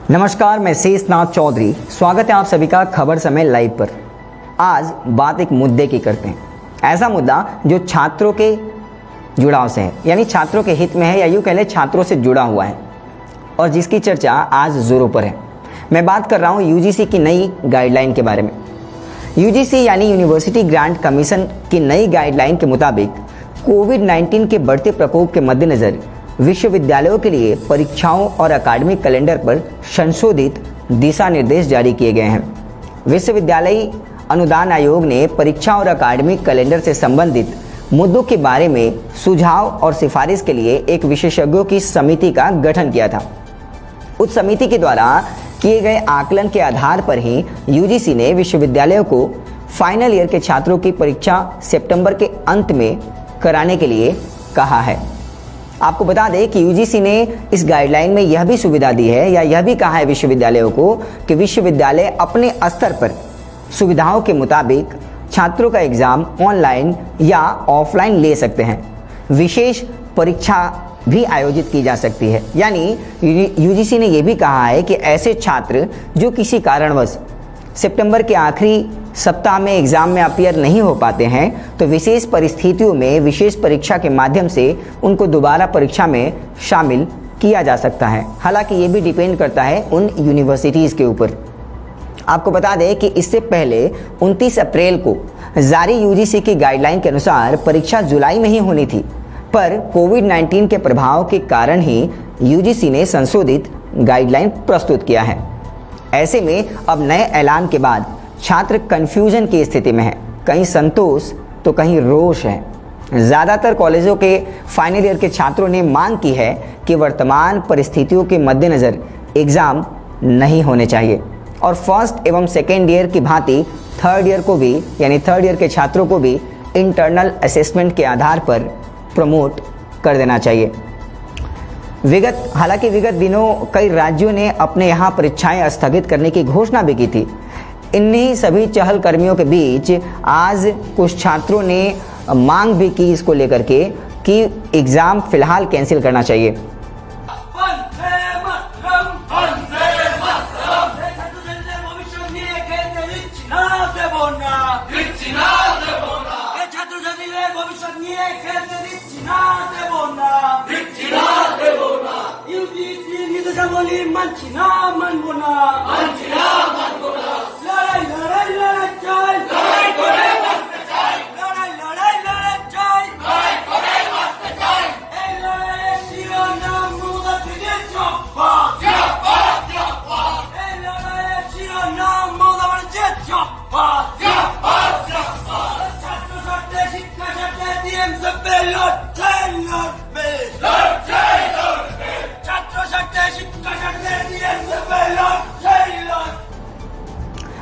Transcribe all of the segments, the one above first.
नमस्कार, मैं शेषनाथ चौधरी। स्वागत है आप सभी का खबर समय लाइव पर। आज बात एक मुद्दे की करते हैं, ऐसा मुद्दा जो छात्रों के जुड़ाव से है, यानी छात्रों के हित में है, या यूँ कह लें छात्रों से जुड़ा हुआ है और जिसकी चर्चा आज जोरों पर है। मैं बात कर रहा हूँ यूजीसी की नई गाइडलाइन के बारे में। यूजीसी यानी यूनिवर्सिटी ग्रांट कमीशन की नई गाइडलाइन के मुताबिक कोविड-19 के बढ़ते प्रकोप के मद्देनज़र विश्वविद्यालयों के लिए परीक्षाओं और अकादमिक कैलेंडर पर संशोधित दिशा निर्देश जारी किए गए हैं। विश्वविद्यालय अनुदान आयोग ने परीक्षा और अकादमिक कैलेंडर से संबंधित मुद्दों के बारे में सुझाव और सिफारिश के लिए एक विशेषज्ञों की समिति का गठन किया था। उस समिति के द्वारा किए गए आकलन के आधार पर ही यूजीसी ने विश्वविद्यालयों को फाइनल ईयर के छात्रों की परीक्षा सितंबर के अंत में कराने के लिए कहा है। आपको बता दें कि यूजीसी ने इस गाइडलाइन में यह भी सुविधा दी है, या यह भी कहा है विश्वविद्यालयों को कि विश्वविद्यालय अपने स्तर पर सुविधाओं के मुताबिक छात्रों का एग्ज़ाम ऑनलाइन या ऑफलाइन ले सकते हैं। विशेष परीक्षा भी आयोजित की जा सकती है। यानी यूजीसी ने यह भी कहा है कि ऐसे छात्र जो किसी कारणवश सितंबर के आखिरी सप्ताह में एग्ज़ाम में अपीयर नहीं हो पाते हैं, तो विशेष परिस्थितियों में विशेष परीक्षा के माध्यम से उनको दोबारा परीक्षा में शामिल किया जा सकता है। हालांकि ये भी डिपेंड करता है उन यूनिवर्सिटीज़ के ऊपर। आपको बता दें कि इससे पहले 29 अप्रैल को जारी यूजीसी की गाइडलाइन के अनुसार परीक्षा जुलाई में ही होनी थी, पर कोविड-19 के प्रभाव के कारण ही यूजीसी ने संशोधित गाइडलाइन प्रस्तुत किया है। ऐसे में अब नए ऐलान के बाद छात्र कन्फ्यूजन की स्थिति में है, कहीं संतोष तो कहीं रोष है। ज़्यादातर कॉलेजों के फाइनल ईयर के छात्रों ने मांग की है कि वर्तमान परिस्थितियों के मद्देनज़र एग्ज़ाम नहीं होने चाहिए और फर्स्ट एवं सेकेंड ईयर की भांति थर्ड ईयर को भी, यानी थर्ड ईयर के छात्रों को भी इंटरनल असेसमेंट के आधार पर प्रमोट कर देना चाहिए। हालांकि विगत दिनों कई राज्यों ने अपने यहाँ परीक्षाएं स्थगित करने की घोषणा भी की थी। इन्हीं सभी चहलकदमियों के बीच आज कुछ छात्रों ने मांग भी की इसको लेकर के कि एग्ज़ाम फिलहाल कैंसिल करना चाहिए।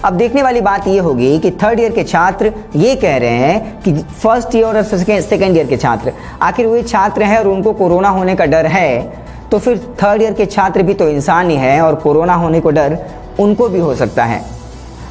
अब देखने वाली बात ये होगी कि थर्ड ईयर के छात्र ये कह रहे हैं कि फर्स्ट ईयर और सेकेंड ईयर के छात्र, आखिर वे छात्र हैं और उनको कोरोना होने का डर है, तो फिर थर्ड ईयर के छात्र भी तो इंसान ही हैं और कोरोना होने को डर उनको भी हो सकता है।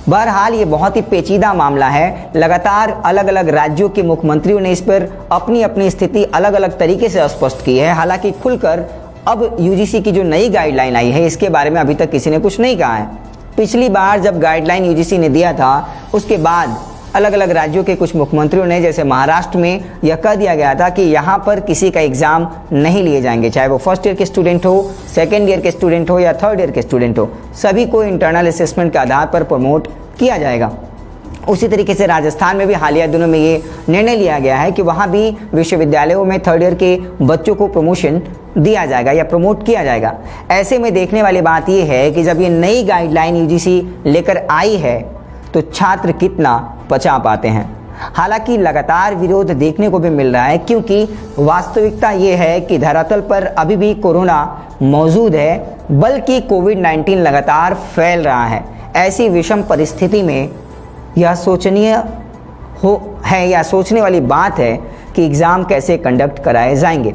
बहरहाल ये बहुत ही पेचीदा मामला है। लगातार अलग अलग राज्यों के मुख्यमंत्रियों ने इस पर अपनी अपनी स्थिति अलग अलग तरीके से स्पष्ट की है। हालांकि खुलकर अब यूजीसी की जो नई गाइडलाइन आई है इसके बारे में अभी तक किसी ने कुछ नहीं कहा है। पिछली बार जब गाइडलाइन यूजीसी ने दिया था उसके बाद अलग अलग राज्यों के कुछ मुख्यमंत्रियों ने, जैसे महाराष्ट्र में यह कह दिया गया था कि यहाँ पर किसी का एग्ज़ाम नहीं लिए जाएंगे, चाहे वो फर्स्ट ईयर के स्टूडेंट हो, सेकेंड ईयर के स्टूडेंट हो या थर्ड ईयर के स्टूडेंट हो, सभी को इंटरनल असेसमेंट के आधार पर प्रमोट किया जाएगा। उसी तरीके से राजस्थान में भी हालिया दिनों में ये निर्णय लिया गया है कि वहाँ भी विश्वविद्यालयों में थर्ड ईयर के बच्चों को प्रमोशन दिया जाएगा या प्रमोट किया जाएगा। ऐसे में देखने वाली बात ये है कि जब ये नई गाइडलाइन यूजीसी लेकर आई है तो छात्र कितना पचा पाते हैं। हालांकि लगातार विरोध देखने को भी मिल रहा है, क्योंकि वास्तविकता ये है कि धरातल पर अभी भी कोरोना मौजूद है, बल्कि कोविड-19 लगातार फैल रहा है। ऐसी विषम परिस्थिति में यह सोचनीय है या सोचने वाली बात है कि एग्ज़ाम कैसे कंडक्ट कराए जाएंगे।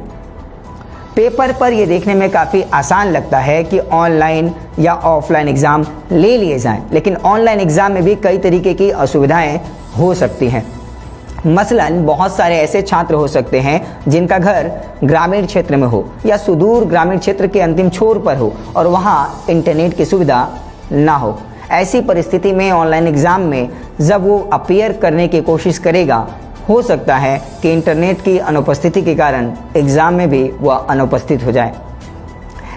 पेपर पर यह देखने में काफ़ी आसान लगता है कि ऑनलाइन या ऑफलाइन एग्ज़ाम ले लिए जाएं, लेकिन ऑनलाइन एग्ज़ाम में भी कई तरीके की असुविधाएं हो सकती हैं। मसलन बहुत सारे ऐसे छात्र हो सकते हैं जिनका घर ग्रामीण क्षेत्र में हो या सुदूर ग्रामीण क्षेत्र के अंतिम छोर पर हो और वहाँ इंटरनेट की सुविधा ना हो। ऐसी परिस्थिति में ऑनलाइन एग्ज़ाम में जब वो अपीयर करने की कोशिश करेगा, हो सकता है कि इंटरनेट की अनुपस्थिति के कारण एग्ज़ाम में भी वह अनुपस्थित हो जाए।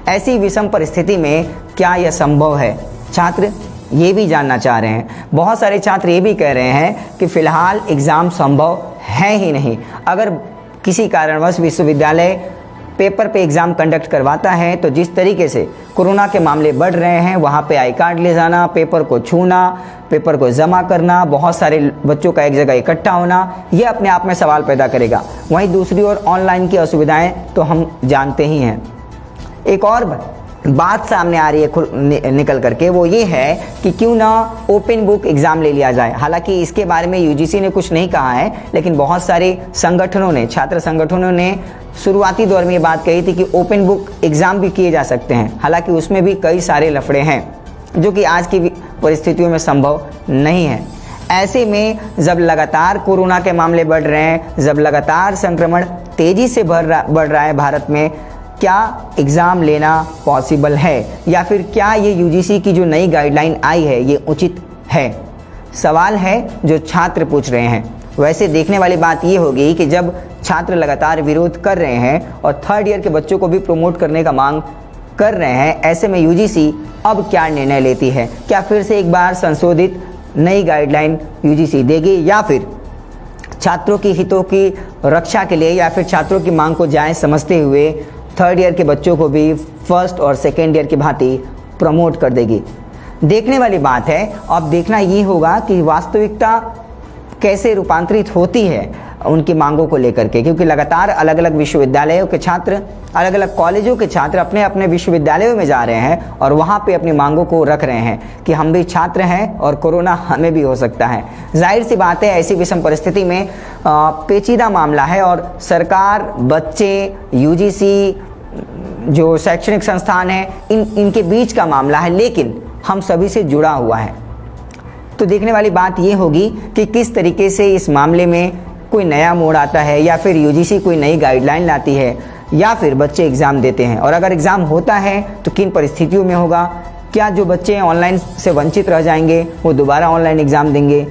ऐसी विषम परिस्थिति में क्या यह संभव है? छात्र ये भी जानना चाह रहे हैं। बहुत सारे छात्र ये भी कह रहे हैं कि फ़िलहाल एग्ज़ाम संभव है ही नहीं। अगर किसी कारणवश विश्वविद्यालय पेपर पे एग्ज़ाम कंडक्ट करवाता है तो जिस तरीके से कोरोना के मामले बढ़ रहे हैं, वहाँ पे आई कार्ड ले जाना, पेपर को छूना, पेपर को जमा करना, बहुत सारे बच्चों का एक जगह इकट्ठा होना, ये अपने आप में सवाल पैदा करेगा। वहीं दूसरी ओर ऑनलाइन की असुविधाएं तो हम जानते ही हैं। एक और बात सामने आ रही है निकल करके, वो ये है कि क्यों ना ओपन बुक एग्ज़ाम ले लिया जाए। हालांकि इसके बारे में यूजीसी ने कुछ नहीं कहा है, लेकिन बहुत सारे संगठनों ने, छात्र संगठनों ने शुरुआती दौर में ये बात कही थी कि ओपन बुक एग्ज़ाम भी किए जा सकते हैं। हालांकि उसमें भी कई सारे लफड़े हैं जो कि आज की परिस्थितियों में संभव नहीं है। ऐसे में जब लगातार कोरोना के मामले बढ़ रहे हैं, जब लगातार संक्रमण तेज़ी से बढ़ रहा है भारत में, क्या एग्ज़ाम लेना पॉसिबल है या फिर क्या ये यूजीसी की जो नई गाइडलाइन आई है ये उचित है? सवाल है जो छात्र पूछ रहे हैं। वैसे देखने वाली बात ये होगी कि जब छात्र लगातार विरोध कर रहे हैं और थर्ड ईयर के बच्चों को भी प्रमोट करने का मांग कर रहे हैं, ऐसे में यूजीसी अब क्या निर्णय लेती है? क्या फिर से एक बार संशोधित नई गाइडलाइन यूजीसी देगी या फिर छात्रों की हितों की रक्षा के लिए या फिर छात्रों की मांग को जायज़ समझते हुए थर्ड ईयर के बच्चों को भी फर्स्ट और सेकेंड ईयर की भांति प्रमोट कर देगी? देखने वाली बात है। अब देखना ये होगा कि वास्तविकता कैसे रूपांतरित होती है उनकी मांगों को लेकर के, क्योंकि लगातार अलग अलग विश्वविद्यालयों के छात्र, अलग अलग कॉलेजों के छात्र अपने अपने विश्वविद्यालयों में जा रहे हैं और वहाँ पे अपनी मांगों को रख रहे हैं कि हम भी छात्र हैं और कोरोना हमें भी हो सकता है। जाहिर सी बात है, ऐसी विषम परिस्थिति में पेचीदा मामला है और सरकार, बच्चे, यूजीसी, जो शैक्षणिक संस्थान है, इनके बीच का मामला है, लेकिन हम सभी से जुड़ा हुआ है। तो देखने वाली बात ये होगी कि किस तरीके से इस मामले में कोई नया मोड़ आता है या फिर यूजीसी कोई नई गाइडलाइन लाती है या फिर बच्चे एग्ज़ाम देते हैं, और अगर एग्ज़ाम होता है तो किन परिस्थितियों में होगा। क्या जो बच्चे ऑनलाइन से वंचित रह जाएंगे वो दोबारा ऑनलाइन एग्ज़ाम देंगे,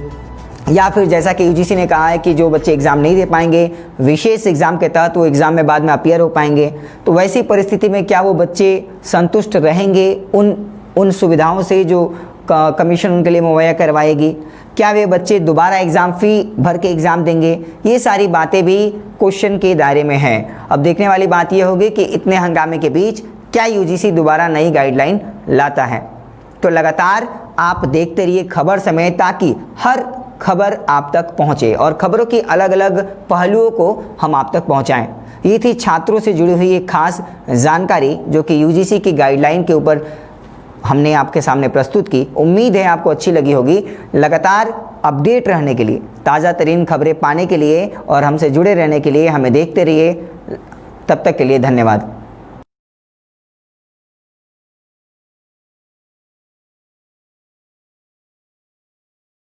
या फिर जैसा कि यूजीसी ने कहा है कि जो बच्चे एग्ज़ाम नहीं दे पाएंगे विशेष एग्ज़ाम के तहत वो एग्ज़ाम में बाद में अपीयर हो पाएंगे। तो वैसी परिस्थिति में क्या वो बच्चे संतुष्ट रहेंगे उन सुविधाओं से जो कमीशन उनके लिए मुहैया करवाएगी? क्या वे बच्चे दोबारा एग्ज़ाम फ़ी भर के एग्ज़ाम देंगे? ये सारी बातें भी क्वेश्चन के दायरे में हैं। अब देखने वाली बात यह होगी कि इतने हंगामे के बीच क्या यूजीसी दोबारा नई गाइडलाइन लाता है। तो लगातार आप देखते रहिए खबर समय, ताकि हर खबर आप तक पहुँचे और खबरों की अलग अलग पहलुओं को हम आप तक पहुँचाएँ। ये थी छात्रों से जुड़ी हुई एक खास जानकारी जो कि यूजीसी की गाइडलाइन के ऊपर हमने आपके सामने प्रस्तुत की। उम्मीद है आपको अच्छी लगी होगी। लगातार अपडेट रहने के लिए, ताज़ा तरीन खबरें पाने के लिए और हमसे जुड़े रहने के लिए हमें देखते रहिए। तब तक के लिए धन्यवाद।